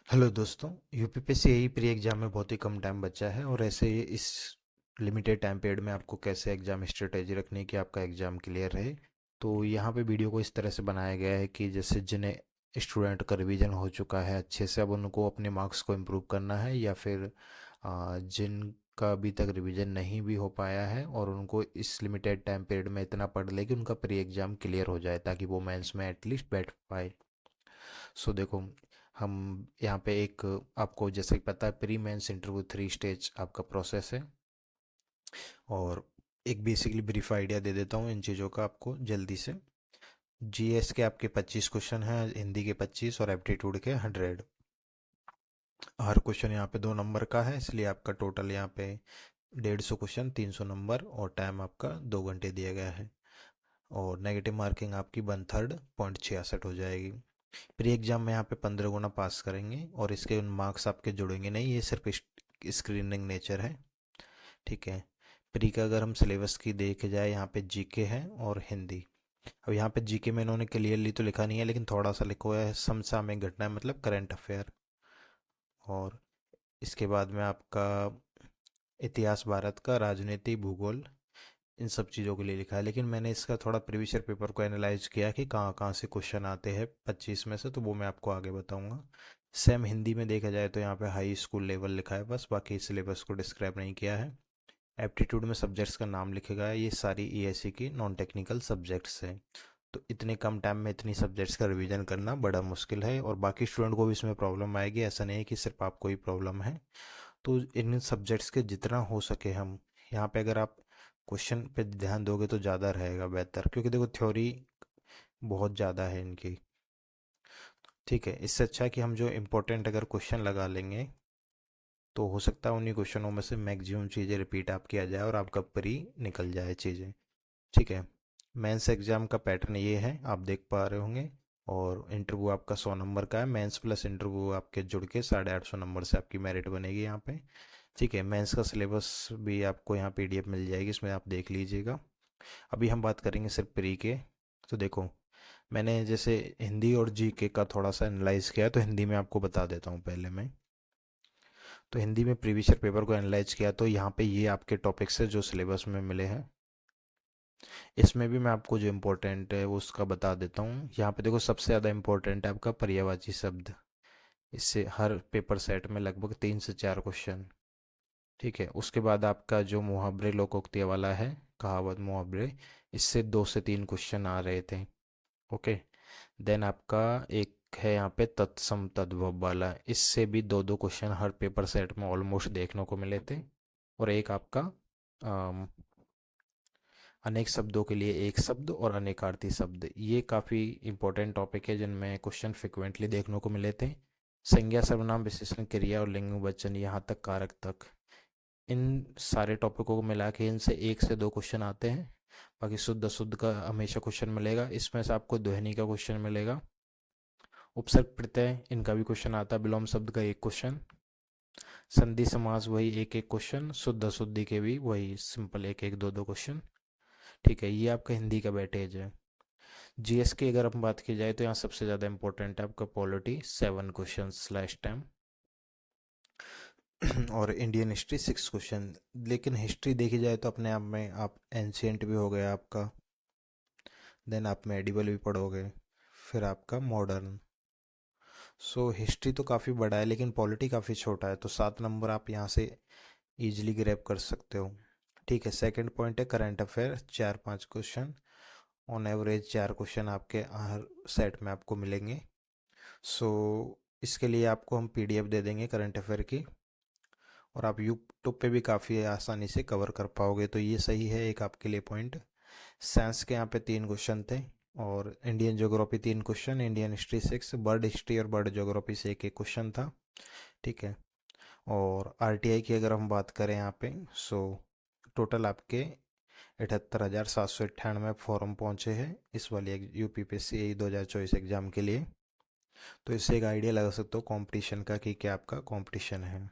Hello दोस्तों। UPPSC यही pre exam में बहुत ही कम टाइम बचा है और ऐसे ही इस लिमिटेड टाइम पीरियड में आपको कैसे एग्जाम स्ट्रेटेजी रखनी है कि आपका एग्जाम क्लियर रहे। तो यहाँ पे वीडियो को इस तरह से बनाया गया है कि जैसे जिन्हें स्टूडेंट का रिवीजन हो चुका है अच्छे से, अब उनको अपने मार्क्स को इम्प्रूव करना है, या फिर जिनका अभी तक रिवीजन नहीं भी हो पाया है और उनको इस लिमिटेड टाइम पीरियड में इतना पढ़ ले कि उनका प्री एग्जाम क्लियर हो जाए ताकि वो मेंस में एटलीस्ट बैठ पाए। सो देखो, हम यहाँ पे एक, आपको जैसे कि पता है, प्री मेंस इंटरव्यू 3 स्टेज आपका प्रोसेस है। और एक बेसिकली ब्रीफ आइडिया दे देता हूँ इन चीज़ों का आपको जल्दी से। जीएस के आपके 25 क्वेश्चन हैं, हिंदी के 25 और एप्टीट्यूड के 100। हर क्वेश्चन यहाँ पे 2 नंबर का है, इसलिए आपका टोटल यहाँ पे 150 क्वेश्चन, 300 नंबर, और टाइम आपका 2 घंटे दिया गया है। और नेगेटिव मार्किंग आपकी 1/3 .66 हो जाएगी। प्री एग्जाम में यहाँ पे 15 गुना पास करेंगे और इसके मार्क्स आपके जुड़ेंगे नहीं, ये सिर्फ स्क्रीनिंग नेचर है। ठीक है। प्री का अगर हम सिलेबस की देखे जाए, यहाँ पे जीके है और हिंदी। अब यहाँ पे जीके में इन्होंने क्लियरली तो लिखा नहीं है, लेकिन थोड़ा सा लिखा हुआ है समसामयिक घटनाएं, मतलब करंट अफेयर। और इसके बाद में आपका इतिहास भारत का, राजनीति, भूगोल, इन सब चीज़ों के लिए लिखा है। लेकिन मैंने इसका थोड़ा प्रीवियस ईयर पेपर को एनालाइज किया कि कहाँ कहाँ से क्वेश्चन आते हैं 25 में से, तो वो मैं आपको आगे बताऊंगा। सेम हिंदी में देखा जाए तो यहाँ पे हाई स्कूल लेवल लिखा है बस, बाकी सिलेबस को डिस्क्राइब नहीं किया है। एप्टीट्यूड में सब्जेक्ट्स का नाम लिखेगा है, ये सारी ईएससी की नॉन टेक्निकल सब्जेक्ट्स हैं। तो इतने कम टाइम में इतनी सब्जेक्ट्स का रिवीजन करना बड़ा मुश्किल है, और बाकी स्टूडेंट को भी इसमें प्रॉब्लम आएगी, ऐसा नहीं है कि सिर्फ आपको ही प्रॉब्लम है। तो इन सब्जेक्ट्स के जितना हो सके हम यहाँ पे, अगर आप क्वेश्चन पे ध्यान दोगे तो ज़्यादा रहेगा बेहतर, क्योंकि देखो थ्योरी बहुत ज़्यादा है इनकी। ठीक है, इससे अच्छा है कि हम जो इम्पोर्टेंट अगर क्वेश्चन लगा लेंगे तो हो सकता है उन्हीं क्वेश्चनों में से मैक्सिमम चीज़ें रिपीट आपकी आ जाए और आपका प्री निकल जाए चीज़ें। ठीक है। मेंस एग्जाम का पैटर्न ये है, आप देख पा रहे होंगे। और इंटरव्यू आपका 100 नंबर का है, मेंस प्लस इंटरव्यू आपके जुड़ के 850 नंबर से आपकी मेरिट बनेगी यहाँ पे। ठीक है। मेंस का सिलेबस भी आपको यहाँ पीडीएफ मिल जाएगी, इसमें आप देख लीजिएगा। अभी हम बात करेंगे सिर्फ प्री के। तो देखो, मैंने जैसे हिंदी और जीके का थोड़ा सा एनालाइज किया, तो हिंदी में आपको बता देता हूँ पहले मैं। तो हिंदी में प्रीवियस ईयर पेपर को एनालाइज किया, तो यहाँ पे ये आपके टॉपिक्स है जो सिलेबस में मिले हैं। इसमें भी मैं आपको जो इम्पोर्टेंट है वो उसका बता देता हूँ। यहाँ पे देखो, सबसे ज़्यादा इम्पोर्टेंट है आपका पर्यायवाची शब्द। इससे हर पेपर सेट में लगभग 3 से 4 क्वेश्चन। ठीक है। उसके बाद आपका जो मुहावरे लोकोक्ति वाला है, कहावत मुहावरे, इससे 2 से 3 क्वेश्चन आ रहे थे। ओके। देन आपका एक है यहाँ पे तत्सम तद्भव वाला, इससे भी 2 2 क्वेश्चन हर पेपर सेट में ऑलमोस्ट देखने को मिले थे। और एक आपका अनेक शब्दों के लिए एक शब्द और अनेकार्थी शब्द, ये काफ़ी इंपॉर्टेंट टॉपिक है जिनमें क्वेश्चन फ्रिक्वेंटली देखने को मिले थे। संज्ञा, सर्वनाम, विशेषण, क्रिया और लिंग वचन, यहाँ तक कारक तक, इन सारे टॉपिकों को मिला के इनसे 1 से 2 क्वेश्चन आते हैं। बाकी शुद्ध अशुद्ध का हमेशा क्वेश्चन मिलेगा, इसमें से आपको ध्वनि का क्वेश्चन मिलेगा। उपसर्ग प्रत्यय, इनका भी क्वेश्चन आता है। विलोम शब्द का 1 क्वेश्चन। संधि समास वही 1 1 क्वेश्चन। शुद्ध अशुद्धि के भी वही सिंपल 1 1 2 2 क्वेश्चन। ठीक है, ये आपका हिंदी का वेटेज है। जीएस की अगर हम बात की जाए तो यहाँ सबसे ज़्यादा इंपॉर्टेंट है आपका पॉलिटी, 7 क्वेश्चन स्लैश टाइम। और इंडियन हिस्ट्री 6 क्वेश्चन। लेकिन हिस्ट्री देखी जाए तो अपने आप में आप एंशियंट भी हो गया आपका, देन आप मेडिवल भी पढ़ोगे, फिर आपका मॉडर्न। सो हिस्ट्री तो काफ़ी बड़ा है, लेकिन पॉलिटी काफ़ी छोटा है, तो 7 नंबर आप यहाँ से इजीली ग्रैब कर सकते हो। ठीक है। सेकंड पॉइंट है current affair, 4 5 question. On average 4 question आपके हर सेट में आपको मिलेंगे। सो इसके लिए आपको हम पीडीएफ दे देंगे करंट अफेयर की, और आप यूट्यूब पे भी काफ़ी आसानी से कवर कर पाओगे, तो ये सही है एक आपके लिए पॉइंट। साइंस के यहाँ पे 3 क्वेश्चन थे, और Indian geography 3 question, Indian history 6, bird history और बर्ड ज्योग्राफी से 1 1 क्वेश्चन था। ठीक है। और आरटीआई की अगर हम बात करें यहाँ पे, सो टोटल आपके 78,798 फॉर्म पहुँचे हैं इस वाली यूपीपीएससी 2024 एग्ज़ाम के लिए। तो इससे एक आइडिया लगा सकते हो कंपटीशन का कि क्या आपका कंपटीशन है।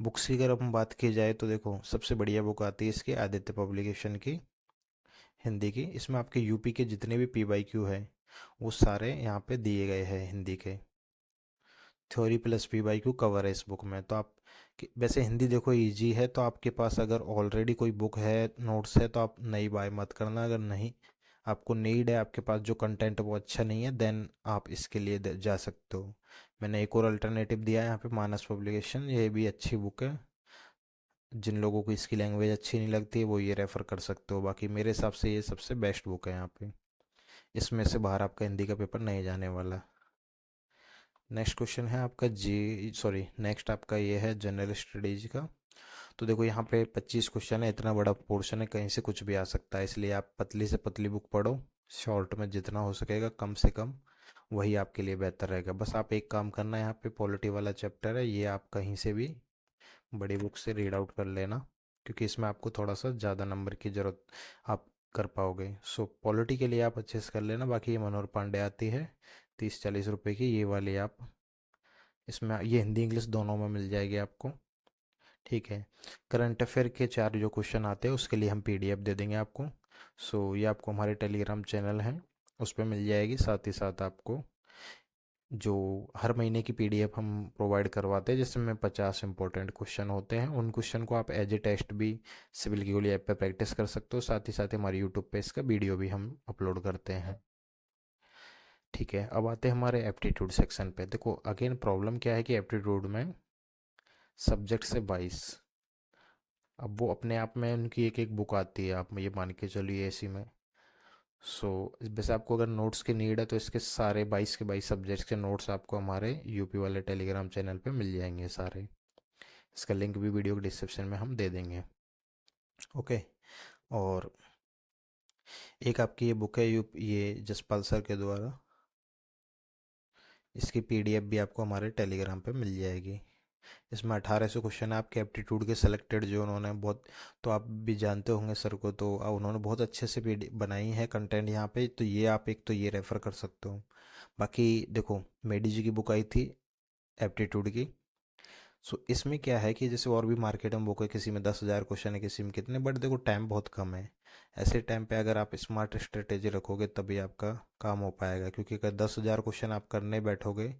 बुक्स की अगर हम बात की जाए तो देखो, सबसे बढ़िया बुक आती है इसकी आदित्य पब्लिकेशन की, हिंदी की। इसमें आपके यूपी के जितने भी पी वाई क्यू है वो सारे यहाँ पे दिए गए हैं हिंदी के। Theory plus P by Q cover है इस बुक में। तो आप वैसे हिंदी देखो इजी है, तो आपके पास अगर ऑलरेडी कोई बुक है, नोट्स है, तो आप नई बाय मत करना। अगर नहीं आपको नीड है, आपके पास जो कंटेंट वो अच्छा नहीं है, देन आप इसके लिए जा सकते हो। मैंने एक और अल्टरनेटिव दिया है यहाँ पे, मानस पब्लिकेशन, ये भी अच्छी बुक है। जिन लोगों को इसकी लैंग्वेज अच्छी नहीं लगती वो ये रेफ़र कर सकते हो। बाकी मेरे हिसाब से ये सबसे बेस्ट बुक है यहाँ पे। इसमें से बाहर आपका हिंदी का पेपर नहीं जाने वाला। नेक्स्ट क्वेश्चन है आपका नेक्स्ट आपका ये है जनरल स्टडीज का। तो देखो यहाँ पे 25 क्वेश्चन है, इतना बड़ा पोर्शन है, कहीं से कुछ भी आ सकता है, इसलिए आप पतली से पतली बुक पढ़ो। शॉर्ट में जितना हो सकेगा कम से कम, वही आपके लिए बेहतर रहेगा। बस आप एक काम करना है, यहाँ पे पॉलिटी वाला चैप्टर है, ये आप कहीं से भी बड़ी बुक से रीड आउट कर लेना, क्योंकि इसमें आपको थोड़ा सा ज़्यादा नंबर की ज़रूरत आप कर पाओगे। सो पॉलिटी के लिए आप अच्छे से कर लेना। बाकी ये मनोहर पांडे आती है 30-40 रुपए की, ये वाली आप इसमें, ये हिंदी इंग्लिश दोनों में मिल जाएगी आपको। ठीक है। करंट अफेयर के 4 जो क्वेश्चन आते हैं उसके लिए हम पीडीएफ दे देंगे आपको। सो ये आपको हमारे टेलीग्राम चैनल है उस पर मिल जाएगी। साथ ही साथ आपको जो हर महीने की पीडीएफ हम प्रोवाइड करवाते हैं, जिसमें 50 इंपॉर्टेंट क्वेश्चन होते हैं, उन क्वेश्चन को आप एज ए टेस्ट भी सिविल की गोली ऐप पे प्रैक्टिस कर सकते हो। साथ ही साथ हमारे यूट्यूब पे इसका वीडियो भी हम अपलोड करते हैं। ठीक है, अब आते हैं हमारे एप्टीट्यूड सेक्शन पे। देखो अगेन प्रॉब्लम क्या है कि एप्टीट्यूड में सब्जेक्ट से 22, अब वो अपने आप में उनकी एक एक बुक आती है, आप ये मान के चलिए इसी में। सो वैसे आपको अगर नोट्स की नीड है तो इसके सारे 22 के 22 सब्जेक्ट्स के नोट्स आपको हमारे यूपी वाले टेलीग्राम चैनल पे मिल जाएंगे सारे। इसका लिंक भी वीडियो के डिस्क्रिप्शन में हम दे देंगे। ओके। और एक आपकी ये बुक है ये जसपाल सर के द्वारा, इसकी पीडीएफ भी आपको हमारे टेलीग्राम पे मिल जाएगी। इसमें 1800 क्वेश्चन है आपके एप्टीट्यूड के सेलेक्टेड, जो उन्होंने बहुत, तो आप भी जानते होंगे सर को, तो उन्होंने बहुत अच्छे से पीडी बनाई है कंटेंट यहाँ पे। तो ये आप एक तो ये रेफ़र कर सकते हो। बाकी देखो मेडी जी की बुक आई थी एप्टीट्यूड की। सो इसमें क्या है कि जैसे और भी मार्केट में बुक है, किसी में 10,000 क्वेश्चन है, किसी में कितने, बट देखो टाइम बहुत कम है। ऐसे टाइम पे अगर आप स्मार्ट स्ट्रेटेजी रखोगे तभी आपका काम हो पाएगा, क्योंकि अगर 10,000 क्वेश्चन आप करने बैठोगे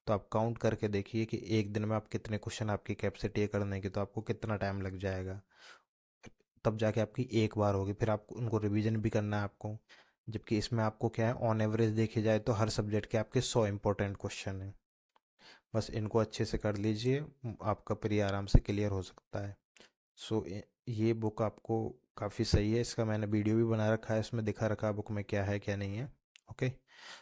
तो आप काउंट करके देखिए कि एक दिन में आप कितने क्वेश्चन, आपकी कैपेसिटी है करने की, तो आपको कितना टाइम लग जाएगा। तब जाके आपकी एक बार होगी, फिर आपको उनको रिवीजन भी करना है आपको। जबकि इसमें आपको क्या है, ऑन एवरेज देखे जाए तो हर सब्जेक्ट के आपके 100 इंपॉर्टेंट क्वेश्चन हैं। बस इनको अच्छे से कर लीजिए, आपका प्री आराम से क्लियर हो सकता है। सो ये बुक आपको काफ़ी सही है, इसका मैंने वीडियो भी बना रखा है, इसमें दिखा रखा है बुक में क्या है क्या नहीं है। ओके।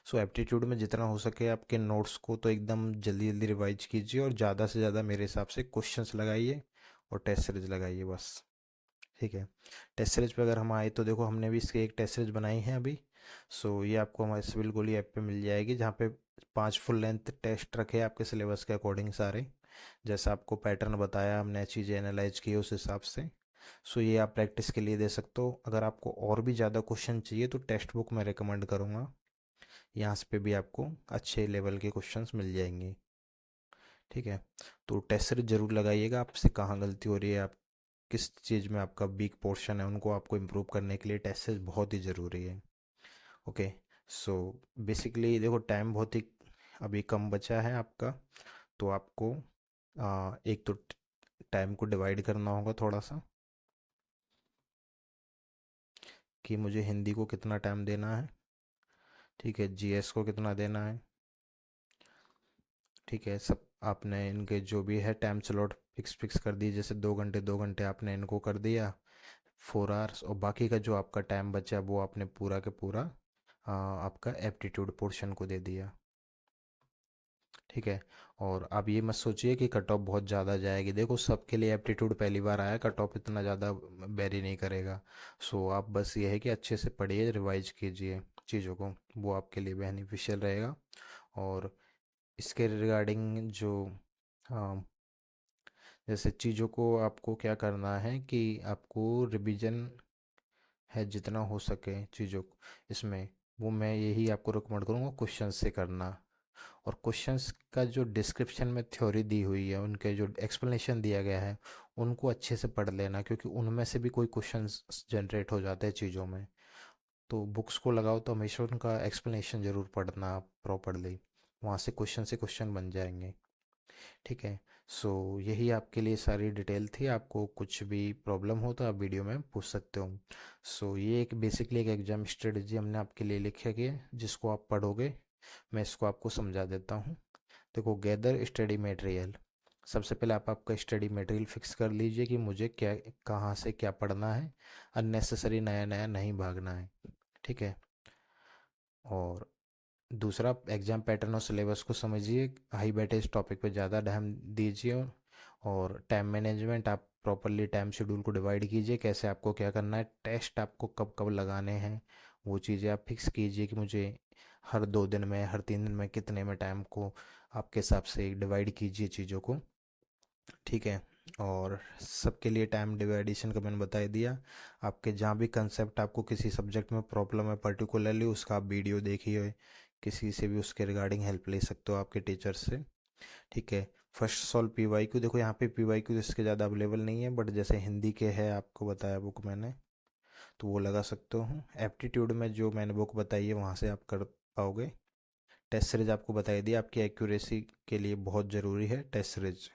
सो एप्टीट्यूड में जितना हो सके आपके नोट्स को तो एकदम जल्दी जल्दी रिवाइज कीजिए, और ज़्यादा से ज़्यादा मेरे हिसाब से क्वेश्चंस लगाइए और टेस्ट सीरीज लगाइए बस। ठीक है। टेस्ट सीरीज पे अगर हम आए तो देखो हमने भी इसकी एक टेस्ट सीरीज बनाई है अभी। सो ये आपको हमारे सिविल गोली ऐप पे मिल जाएगी, जहाँ पे 5 फुल लेंथ टेस्ट रखे हैं आपके सिलेबस के अकॉर्डिंग सारे। जैसा आपको पैटर्न बताया हमने, चीज़ें एनालाइज की उस हिसाब से। सो ये आप प्रैक्टिस के लिए दे सकते हो। अगर आपको और भी ज़्यादा क्वेश्चन चाहिए तो टेक्स्ट बुक मैं रिकमेंड करूँगा, यहाँ पे भी आपको अच्छे लेवल के क्वेश्चंस मिल जाएंगे। ठीक है। तो टेस्ट सीरीज ज़रूर लगाइएगा, आपसे कहाँ गलती हो रही है, आप किस चीज़ में आपका वीक पोर्शन है, उनको आपको इम्प्रूव करने के लिए टेस्ट सीरीज बहुत ही ज़रूरी है। ओके। सो बेसिकली देखो टाइम बहुत ही अभी कम बचा है आपका, तो आपको एक तो टाइम को डिवाइड करना होगा थोड़ा सा, कि मुझे हिंदी को कितना टाइम देना है, ठीक है, जीएस को कितना देना है। ठीक है, सब आपने इनके जो भी है टाइम स्लॉट फिक्स कर दिए, जैसे 2 घंटे 2 घंटे आपने इनको कर दिया 4 आवर्स, और बाकी का जो आपका टाइम बचा वो आपने पूरा के पूरा आपका एप्टीट्यूड पोर्शन को दे दिया। ठीक है। और आप ये मत सोचिए कि कट ऑफ बहुत ज़्यादा जाएगी, देखो सबके लिए एप्टीट्यूड पहली बार आया, कट ऑफ इतना ज़्यादा वेरी नहीं करेगा। सो आप बस ये है कि अच्छे से पढ़िए, रिवाइज कीजिए चीज़ों को, वो आपके लिए बेनिफिशियल रहेगा। और इसके रिगार्डिंग जो हाँ, जैसे चीज़ों को आपको क्या करना है कि आपको रिवीजन है जितना हो सके चीज़ों को इसमें, वो मैं यही आपको रिकमेंड करूँगा क्वेश्चन से करना। और क्वेश्चंस का जो डिस्क्रिप्शन में थ्योरी दी हुई है, उनके जो एक्सप्लेनेशन दिया गया है, उनको अच्छे से पढ़ लेना, क्योंकि उनमें से भी कोई क्वेश्चंस जनरेट हो जाते हैं चीज़ों में। तो बुक्स को लगाओ तो हमेशा उनका एक्सप्लेनेशन ज़रूर पढ़ना प्रॉपरली, वहाँ से क्वेश्चन बन जाएंगे। ठीक है। सो यही आपके लिए सारी डिटेल थी। आपको कुछ भी प्रॉब्लम हो तो आप वीडियो में पूछ सकते हो। सो ये एक बेसिकली एक एग्जाम स्ट्रेटजी हमने आपके लिए लिखी है जिसको आप पढ़ोगे। मैं इसको आपको समझा देता हूँ। देखो, गैदर स्टडी मटेरियल। सबसे पहले आप आपका स्टडी मटेरियल फिक्स कर लीजिए कि मुझे क्या, कहाँ से क्या पढ़ना है। अननेसेसरी नया नया नहीं भागना है। ठीक है। और दूसरा, एग्जाम पैटर्न और सिलेबस को समझिए। हाई वेटेज टॉपिक पे ज़्यादा ध्यान दीजिए। और टाइम मैनेजमेंट, आप प्रॉपरली टाइम शेड्यूल को डिवाइड कीजिए, कैसे आपको क्या करना है, टेस्ट आपको कब कब लगाने हैं, वो चीज़ें आप फिक्स कीजिए कि मुझे हर 2 दिन में, हर 3 दिन में कितने में टाइम को आपके हिसाब से डिवाइड कीजिए चीज़ों को। ठीक है। और सबके लिए टाइम डिवाइडेशन का मैंने बता ही दिया। आपके जहाँ भी कंसेप्ट, आपको किसी सब्जेक्ट में प्रॉब्लम है पर्टिकुलरली, उसका आप वीडियो देखिए। किसी से भी उसके रिगार्डिंग हेल्प ले सकते हो, आपके टीचर से। ठीक है। First solve P Y Q. देखो, यहाँ पे पी वाई क्यू इसके ज़्यादा अवेलेबल नहीं है, बट जैसे हिंदी के है, आपको बताया बुक मैंने, तो वो लगा सकते हो। एप्टीट्यूड में जो मैंने बुक बताई है वहाँ से आप कर पाओगे। टेस्ट सीरीज आपको बताई दी, आपकी एक्यूरेसी के लिए बहुत ज़रूरी है टेस्ट सीरीज।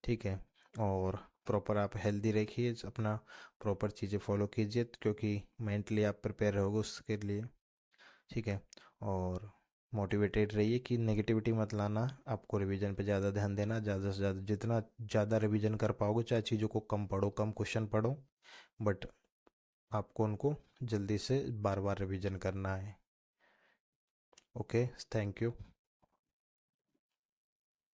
ठीक है। और प्रॉपर आप हेल्दी रखिए अपना, प्रॉपर चीज़ें फॉलो कीजिए, क्योंकि मेंटली आप प्रिपेयर रहोगे उसके लिए। ठीक है। और मोटिवेटेड रहिए कि नेगेटिविटी मत लाना, आपको रिवीजन पे ज़्यादा ध्यान देना, ज़्यादा से ज़्यादा जितना ज़्यादा रिवीजन कर पाओगे, चाहे चीज़ों को कम पढ़ो, कम क्वेश्चन पढ़ो, बट आपको उनको जल्दी से बार बार रिवीजन करना है। Okay, thank you.